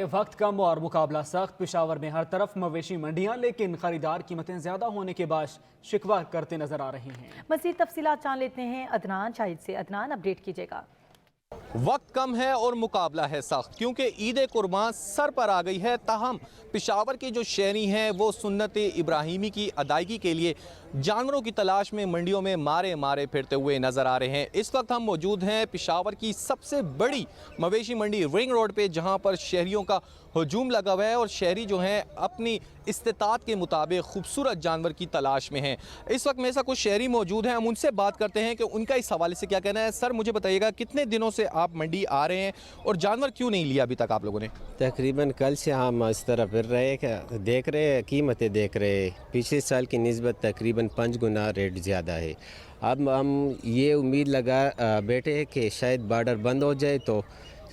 वक्त कम और मुकाबला सख्त। पेशावर में हर तरफ मवेशी मंडियां, लेकिन खरीदार कीमतें ज्यादा होने के बाद शिकवा करते नजर आ रहे हैं। मज़ीद तफसीलात जान लेते हैं अदनान शाहिद से। अदनान, अपडेट कीजिएगा। वक्त कम है और मुकाबला है सख्त, क्योंकि ईद कुर्बान सर पर आ गई है। ताहम पेशावर के जो शहरी हैं वो सुन्नत इब्राहिमी की अदायगी के लिए जानवरों की तलाश में मंडियों में मारे मारे फिरते हुए नज़र आ रहे हैं। इस वक्त हम मौजूद हैं पेशावर की सबसे बड़ी मवेशी मंडी रिंग रोड पे, जहां पर शहरियों का हजूम लगा हुआ है और शहरी जो हैं अपनी इस्तिताअत के मुताबिक खूबसूरत जानवर की तलाश में हैं। इस वक्त मेरे साथ कुछ शहरी मौजूद हैं, हम उनसे बात करते हैं कि उनका इस हवाले से क्या कहना है। सर, मुझे बताइएगा, कितने दिनों से आप मंडी आ रहे हैं और जानवर क्यों नहीं लिया अभी तक आप लोगों ने? तकरीबन कल से हम इस तरह फिर रहे, देख रहे, कीमतें देख रहे। पिछले साल की निस्बत तकरीबन 5 गुना रेट ज़्यादा है। अब हम ये उम्मीद लगा बैठे हैं कि शायद बॉर्डर बंद हो जाए तो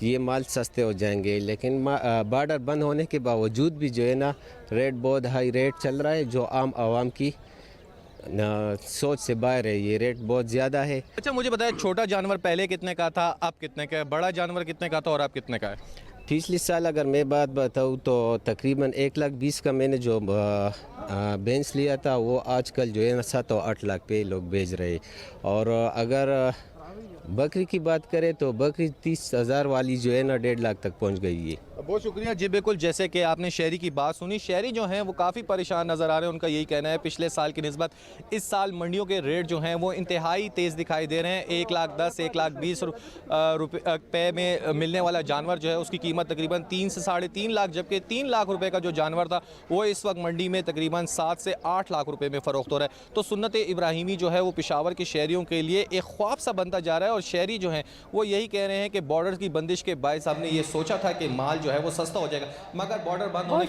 ये माल सस्ते हो जाएंगे, लेकिन बॉर्डर बंद होने के बावजूद भी जो है ना, रेट बहुत हाई रेट चल रहा है, जो आम आवाम की सोच से बाहर है। ये रेट बहुत ज़्यादा है। अच्छा, मुझे बताया, छोटा जानवर पहले कितने का था, अब कितने का है? बड़ा जानवर कितने का था और अब कितने का है? पिछले साल अगर मैं बात बताऊँ तो तकरीबन 1,20,000 का मैंने जो बेंच लिया था, वो आजकल जो है ना 7 और 8 लाख पे लोग बेच रहे। और अगर बकरी की बात करें तो बकरी 30,000 वाली जो है ना 1.5 लाख तक पहुंच गई है। बहुत शुक्रिया जी। बिल्कुल, जैसे कि आपने शहरी की बात सुनी, शहरी जो हैं वो काफ़ी परेशान नज़र आ रहे हैं। उनका यही कहना है पिछले साल की निस्बत इस साल मंडियों के रेट जो हैं वो इंतहाई तेज़ दिखाई दे रहे हैं। 1,10,000 1,20,000 रुपये में मिलने वाला जानवर जो है उसकी कीमत तकरीबन 3 से 3.5 लाख, जबकि 3 लाख रुपये का जो जानवर था वो इस वक्त मंडी में तकरीबन 7 से 8 लाख रुपये में फ़रोख्त हो रहा है। तो सुन्नत इब्राहिमी जो है वो पेशावर के शहरियों के लिए एक ख्वाब सा बनता जा रहा है और शहरी जो हैं वो यही कह रहे हैं कि बॉर्डर की बंदिश के बायस हमने ये सोचा था कि माल जो है वो सस्ता हो जाएगा, मगर बॉर्डर बंद होने के